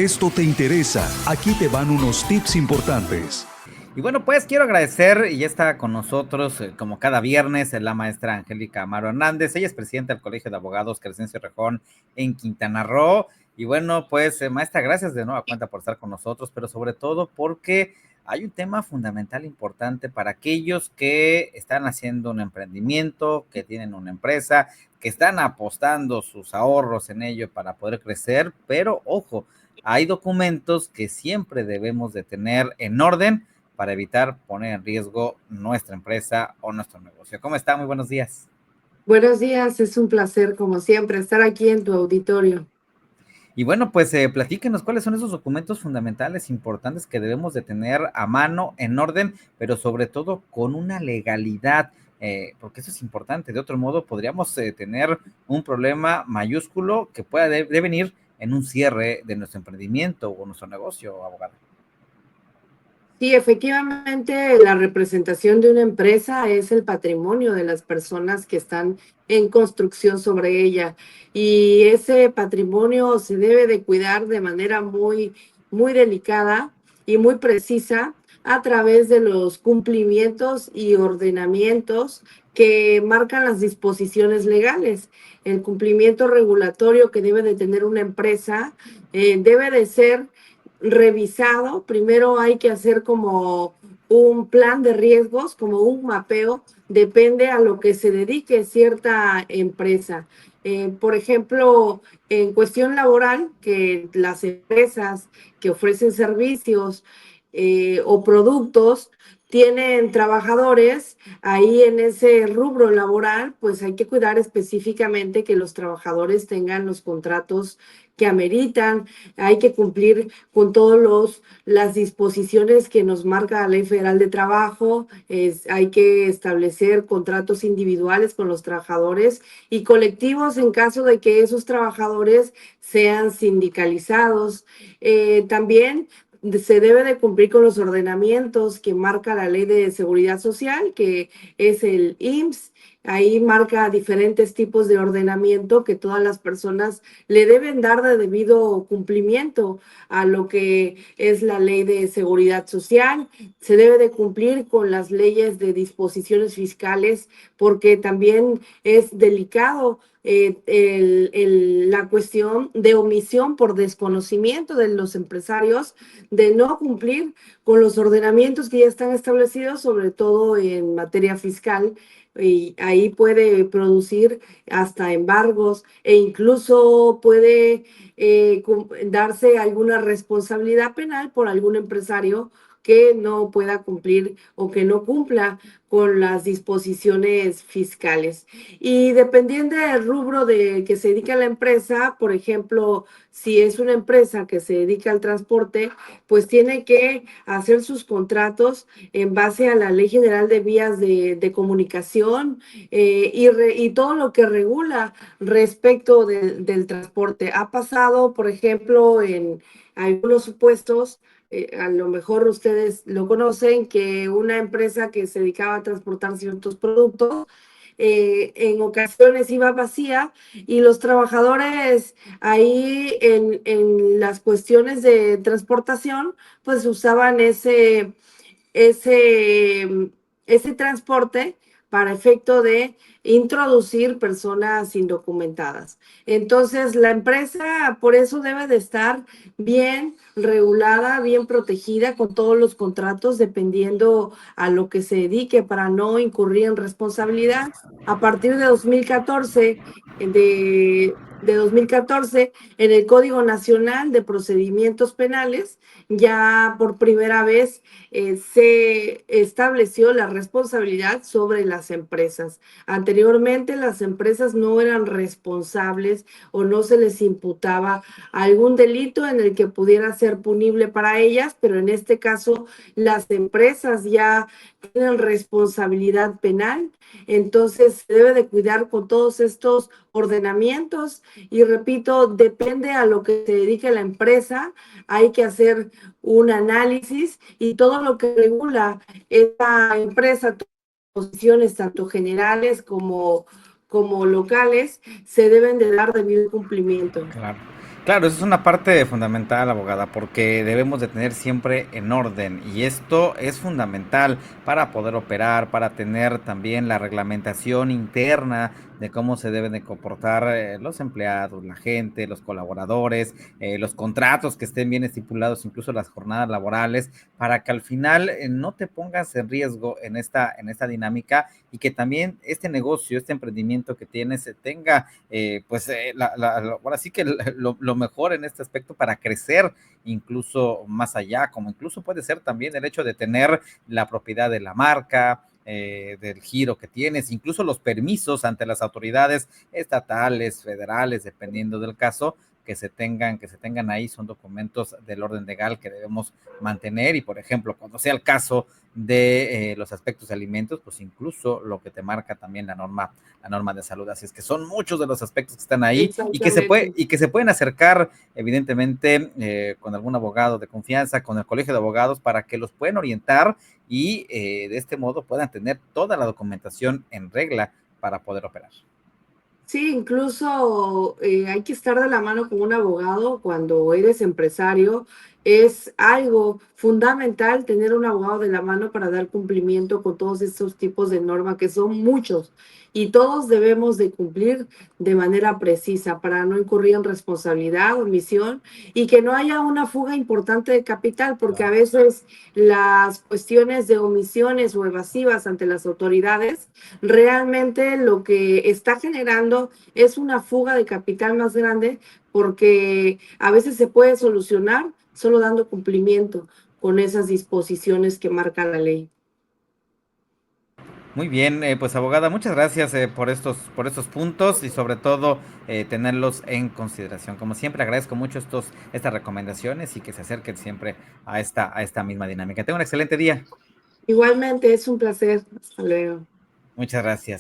Esto te interesa. Aquí te van unos tips importantes. Y bueno, pues quiero agradecer, y ya está con nosotros, como cada viernes, la maestra Angélica Amaro Hernández. Ella es presidenta del Colegio de Abogados Crescencio Rejón en Quintana Roo. Y bueno, pues maestra, gracias de nueva cuenta por estar con nosotros, pero sobre todo porque hay un tema fundamental importante para aquellos que están haciendo un emprendimiento, que tienen una empresa, que están apostando sus ahorros en ello para poder crecer, pero ojo, hay documentos que siempre debemos de tener en orden para evitar poner en riesgo nuestra empresa o nuestro negocio. ¿Cómo está? Muy buenos días. Buenos días, es un placer, como siempre, estar aquí en tu auditorio. Y bueno, pues platíquenos cuáles son esos documentos fundamentales importantes que debemos de tener a mano, en orden, pero sobre todo con una legalidad, porque eso es importante. De otro modo, podríamos tener un problema mayúsculo que pueda devenir en un cierre de nuestro emprendimiento o nuestro negocio, abogado. Sí, efectivamente, la representación de una empresa es el patrimonio de las personas que están en construcción sobre ella, y ese patrimonio se debe de cuidar de manera muy delicada y muy precisa a través de los cumplimientos y ordenamientos que marcan las disposiciones legales. El cumplimiento regulatorio que debe de tener una empresa debe de ser revisado. Primero hay que hacer como un plan de riesgos, como un mapeo, depende a lo que se dedique cierta empresa. Por ejemplo, en cuestión laboral, que las empresas que ofrecen servicios o productos tienen trabajadores, ahí en ese rubro laboral, pues hay que cuidar específicamente que los trabajadores tengan los contratos que ameritan. Hay que cumplir con todas las disposiciones que nos marca la Ley Federal de Trabajo. Hay que establecer contratos individuales con los trabajadores y colectivos en caso de que esos trabajadores sean sindicalizados. También se debe de cumplir con los ordenamientos que marca la Ley de Seguridad Social, que es el IMSS. Ahí marca diferentes tipos de ordenamiento que todas las personas le deben dar de debido cumplimiento a lo que es la Ley de Seguridad Social. Se debe de cumplir con las leyes de disposiciones fiscales, porque también es delicado la cuestión de omisión por desconocimiento de los empresarios de no cumplir con los ordenamientos que ya están establecidos, sobre todo en materia fiscal, y ahí puede producir hasta embargos e incluso puede darse alguna responsabilidad penal por algún empresario que no pueda cumplir o que no cumpla con las disposiciones fiscales. Y dependiendo del rubro de que se dedica la empresa, por ejemplo, si es una empresa que se dedica al transporte, pues tiene que hacer sus contratos en base a la Ley General de Vías de Comunicación y todo lo que regula respecto del transporte. Ha pasado, por ejemplo, en algunos supuestos, a lo mejor ustedes lo conocen, que una empresa que se dedicaba a transportar ciertos productos, en ocasiones iba vacía y los trabajadores ahí en las cuestiones de transportación, pues usaban ese, ese transporte para efecto de introducir personas indocumentadas. Entonces, la empresa por eso debe de estar bien regulada, bien protegida con todos los contratos, dependiendo a lo que se dedique para no incurrir en responsabilidad. A partir de 2014, de 2014, en el Código Nacional de Procedimientos Penales, ya por primera vez se estableció la responsabilidad sobre las empresas. Anteriormente, las empresas no eran responsables o no se les imputaba algún delito en el que pudiera ser punible para ellas, pero en este caso las empresas ya tienen responsabilidad penal. Entonces se debe de cuidar con todos estos ordenamientos y repito, depende a lo que se dedique la empresa, hay que hacer un análisis y todo lo que regula esta empresa, posiciones tanto generales como locales, se deben de dar debido cumplimiento. Claro. Claro, eso es una parte fundamental, abogada, porque debemos de tener siempre en orden y esto es fundamental para poder operar, para tener también la reglamentación interna de cómo se deben de comportar los empleados, la gente, los colaboradores, los contratos que estén bien estipulados, incluso las jornadas laborales, para que al final no te pongas en riesgo en esta dinámica y que también este negocio, este emprendimiento que tienes tenga ahora sí que lo mejor en este aspecto para crecer incluso más allá, como incluso puede ser también el hecho de tener la propiedad de la marca, del giro que tienes, incluso los permisos ante las autoridades estatales, federales, dependiendo del caso, que se tengan ahí, son documentos del orden legal que debemos mantener y, por ejemplo, cuando sea el caso de los aspectos de alimentos, pues incluso lo que te marca también la norma de salud. Así es que son muchos de los aspectos que están ahí Exactamente. y que se pueden acercar, evidentemente, con algún abogado de confianza, con el colegio de abogados, para que los puedan orientar y de este modo puedan tener toda la documentación en regla para poder operar. Sí, incluso hay que estar de la mano con un abogado cuando eres empresario. Es algo fundamental tener un abogado de la mano para dar cumplimiento con todos estos tipos de normas, que son muchos, y todos debemos de cumplir de manera precisa para no incurrir en responsabilidad, omisión y que no haya una fuga importante de capital, porque a veces las cuestiones de omisiones o evasivas ante las autoridades realmente lo que está generando es una fuga de capital más grande porque a veces se puede solucionar solo dando cumplimiento con esas disposiciones que marca la ley. Muy bien, pues abogada, muchas gracias por estos puntos y sobre todo tenerlos en consideración. Como siempre, agradezco mucho estas recomendaciones y que se acerquen siempre a esta misma dinámica. Tenga un excelente día. Igualmente, es un placer. Hasta luego. Muchas gracias.